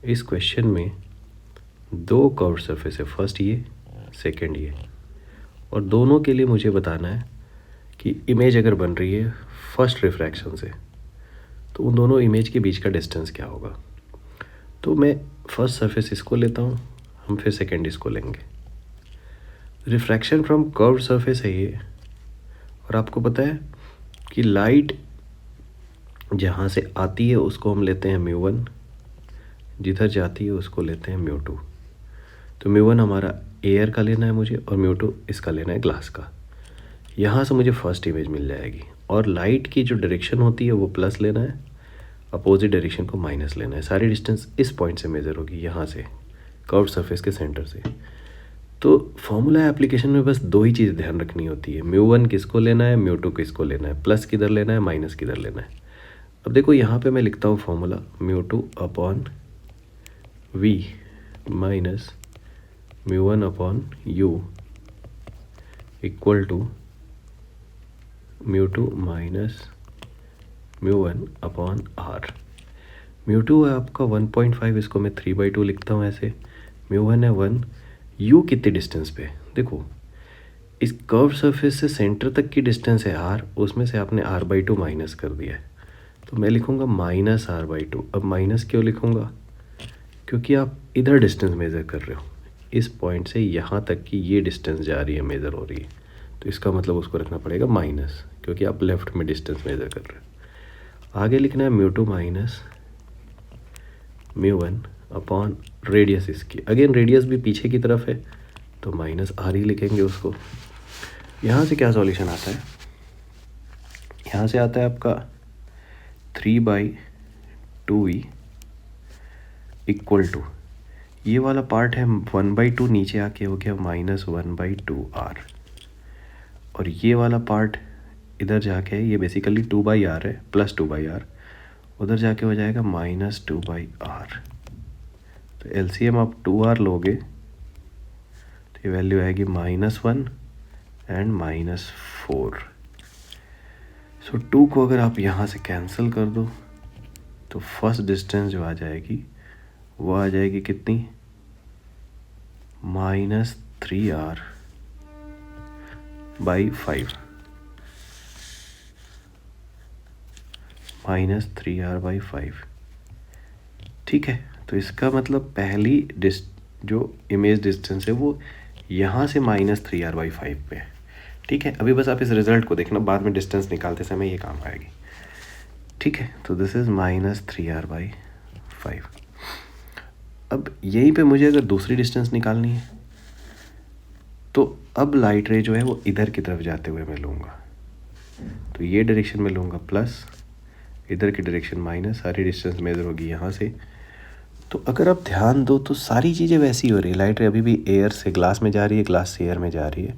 इस क्वेश्चन में दो कर्व सरफेस है, फर्स्ट ये, सेकंड ये, और दोनों के लिए मुझे बताना है कि इमेज अगर बन रही है फर्स्ट रिफ्रैक्शन से तो उन दोनों इमेज के बीच का डिस्टेंस क्या होगा। तो मैं फर्स्ट सरफेस इसको लेता हूँ, हम फिर सेकंड इसको लेंगे। रिफ्रैक्शन फ्रॉम कर्व सरफेस है ये, और आपको पता है कि लाइट जहाँ से आती है उसको हम लेते हैं μ1, जिधर जाती है उसको लेते हैं μ2। तो μ1 हमारा एयर का लेना है मुझे और μ2 इसका लेना है ग्लास का। यहाँ से मुझे फर्स्ट इमेज मिल जाएगी, और लाइट की जो डायरेक्शन होती है वो प्लस लेना है, अपोजिट डायरेक्शन को माइनस लेना है। सारी डिस्टेंस इस पॉइंट से मेज़र होगी, यहाँ से कर्व सरफेस के सेंटर से। तो फॉर्मूला एप्लीकेशन में बस दो ही चीज़ ध्यान रखनी होती है, μ1 किसको लेना है, μ2 किसको लेना है, प्लस किधर लेना है, माइनस किधर लेना है। अब देखो यहाँ पे मैं लिखता हूँ formula μ2 upon v minus μ1 upon u equal to μ2 minus μ1 upon r। μ2 है आपका 1.5, इसको मैं 3/2 लिखता हूँ ऐसे। μ1 है 1, u कितने डिस्टेंस पे, देखो इस कर्व सरफेस से सेंटर तक की डिस्टेंस है r, उसमें से आपने r/2 माइनस कर दिया है, तो मैं लिखूँगा माइनस r/2। अब माइनस क्यों लिखूँगा, क्योंकि आप इधर डिस्टेंस मेज़र कर रहे हो, इस पॉइंट से यहाँ तक की ये डिस्टेंस जा रही है, मेज़र हो रही है, तो इसका मतलब उसको रखना पड़ेगा माइनस, क्योंकि आप लेफ़्ट में डिस्टेंस मेज़र कर रहे हो। आगे लिखना है μ2 माइनस μ1 अपॉन रेडियस इसकी, अगेन रेडियस भी पीछे की तरफ है तो माइनस r ही लिखेंगे उसको। यहाँ से क्या सॉल्यूशन आता है, यहाँ से आता है आपका 3/2v इक्वल टू, ये वाला पार्ट है 1/2, नीचे आके हो गया -1/2r, और ये वाला पार्ट इधर जाके ये बेसिकली 2/r है, प्लस 2/r, उधर जाके हो जाएगा -2/r। तो एलसीएम आप 2r लोगे तो ये वैल्यू आएगी -1 एंड -4। सो 2 को अगर आप यहाँ से कैंसिल कर दो तो फर्स्ट डिस्टेंस जो आ जाएगी वो आ जाएगी कितनी, -3r/5, -3r/5। ठीक है, तो इसका मतलब पहली जो इमेज डिस्टेंस है वो यहाँ से -3r/5 पे है। ठीक है, अभी बस आप इस रिजल्ट को देखना, बाद में डिस्टेंस निकालते समय ये काम आएगी। ठीक है, तो दिस इज़ -3r/5। अब यहीं पे मुझे अगर दूसरी डिस्टेंस निकालनी है तो अब लाइट रे जो है वो इधर की तरफ जाते हुए मैं लूँगा, तो ये डायरेक्शन में लूँगा प्लस, इधर की डायरेक्शन माइनस, सारी डिस्टेंस मेज़र होगी यहाँ से। तो अगर आप ध्यान दो तो सारी चीज़ें वैसी हो रही है, लाइट रे अभी भी एयर से ग्लास में जा रही है, ग्लास से एयर में जा रही है,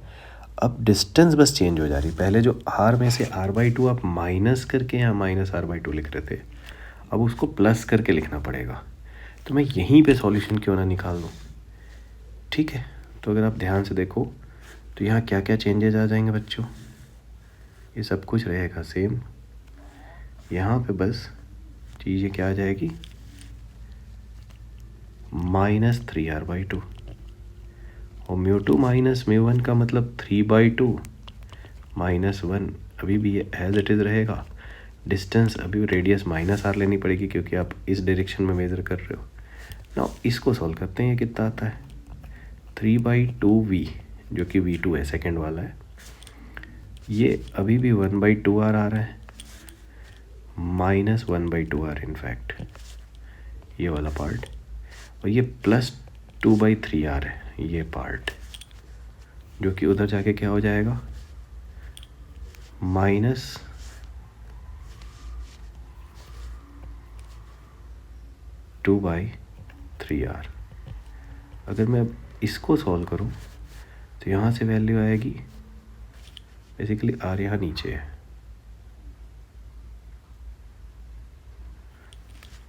अब डिस्टेंस बस चेंज हो जा रही है। पहले जो r में से r/2 आप माइनस करके यहाँ -r/2 लिख रहे थे, अब उसको प्लस करके लिखना पड़ेगा। तो मैं यहीं पे सॉल्यूशन क्यों ना निकाल दूँ। ठीक है, तो अगर आप ध्यान से देखो तो यहाँ क्या क्या चेंजेस आ जाएंगे बच्चों, ये सब कुछ रहेगा सेम। यहाँ पे बस चीज़ें क्या आ जाएगी, -3r/2, और μ2 माइनस μ1 का मतलब 3/2 -1, अभी भी ये एज इट इज़ रहेगा। डिस्टेंस अभी रेडियस -r लेनी पड़ेगी क्योंकि आप इस डायरेक्शन में मेज़र कर रहे हो ना। इसको सॉल्व करते हैं, ये कितना आता है 3/2v, जो कि v2 है, सेकंड वाला है, ये अभी भी 1/2r आ रहा है, -1/2r इनफैक्ट ये वाला पार्ट, और ये +2/3r है ये पार्ट, जो कि उधर जाके क्या हो जाएगा -2/3r। अगर मैं अब इसको सॉल्व करूं तो यहाँ से वैल्यू आएगी, बेसिकली r यहाँ नीचे है।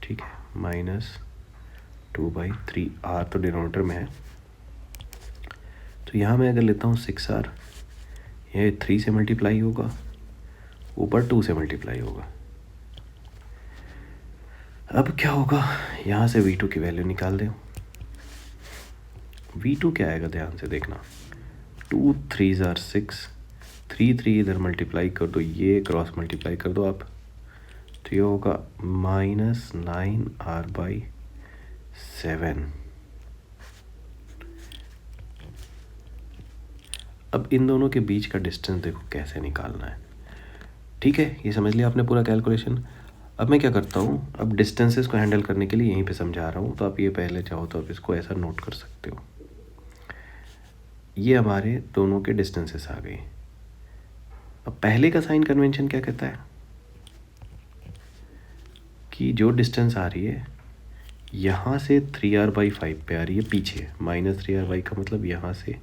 ठीक है, -2/3r तो डिनोमिनेटर में है, तो यहाँ मैं अगर लेता हूँ 6r, यह 3 से मल्टीप्लाई होगा, ऊपर 2 से मल्टीप्लाई होगा। अब क्या होगा, यहाँ से V2 की वैल्यू निकाल दें। V2 क्या आएगा ध्यान से देखना, 2 3 ज़ार 6, 3 3 इधर मल्टीप्लाई कर दो, ये क्रॉस मल्टीप्लाई कर दो आप, तो ये होगा -9R/7। अब इन दोनों के बीच का डिस्टेंस देखो कैसे निकालना है। ठीक है, ये समझ लिया आपने पूरा कैलकुलेशन। अब मैं क्या करता हूँ, अब डिस्टेंसेस को हैंडल करने के लिए यहीं पे समझा रहा हूँ, तो आप ये पहले चाहो तो आप इसको ऐसा नोट कर सकते हो। ये हमारे दोनों के डिस्टेंसेस आ गए। अब पहले का साइन कन्वेंशन क्या कहता है कि जो डिस्टेंस आ रही है यहाँ से 3R/5 पे आ रही है पीछे, -3R/5 का मतलब यहाँ से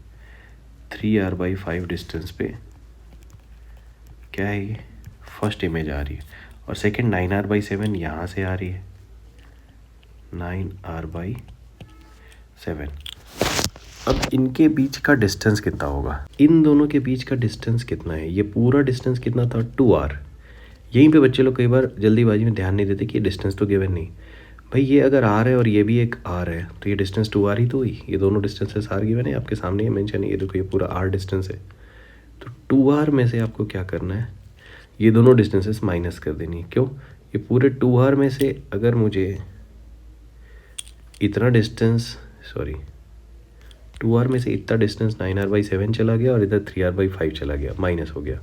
3R/5 डिस्टेंस पे क्या है, ये फर्स्ट इमेज आ रही है, और सेकंड 9R/7 यहाँ से आ रही है, 9R/7। अब इनके बीच का डिस्टेंस कितना होगा, इन दोनों के बीच का डिस्टेंस कितना है, ये पूरा डिस्टेंस कितना था 2R। यहीं पे बच्चे लोग कई बार जल्दीबाजी में ध्यान नहीं देते कि ये डिस्टेंस तो गिवन नहीं। भाई ये अगर R है और ये भी एक R है तो ये डिस्टेंस 2R ही तो हुई, ये दोनों डिस्टेंसेस R गिवन है, आपके सामने ये मेंशन है, ये देखो ये पूरा R डिस्टेंस है। तो 2R में से आपको क्या करना है, ये दोनों डिस्टेंसेस माइनस कर देनी है। क्यों, ये पूरे 2R में से अगर मुझे इतना डिस्टेंस 2R में से इतना डिस्टेंस 9R/7 चला गया और इधर 3R/5 चला गया, माइनस हो गया,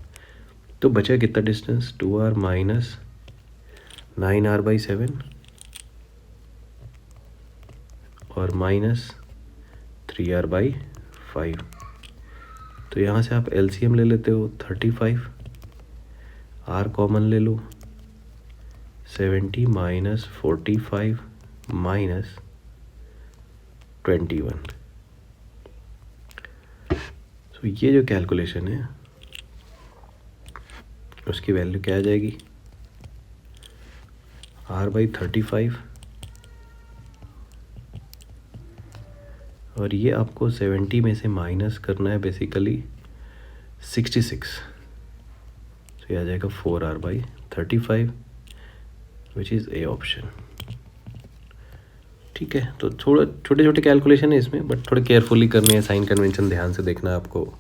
तो बचा कितना डिस्टेंस, 2R माइनस 9R/7 और माइनस 3R/5। तो यहाँ से आप LCM ले लेते हो 35, R कॉमन ले लो, 70 माइनस 45 माइनस 21। तो ये जो कैलकुलेशन है उसकी वैल्यू क्या आ जाएगी, R/35 और ये आपको 70 में से माइनस करना है बेसिकली 66, तो ये आ जाएगा 4R/35 which is A option. ठीक है, तो थोड़ा छोटे छोटे कैलकुलेशन है इसमें, बट थोड़े केयरफुली करने हैं, साइन कन्वेंशन ध्यान से देखना है आपको।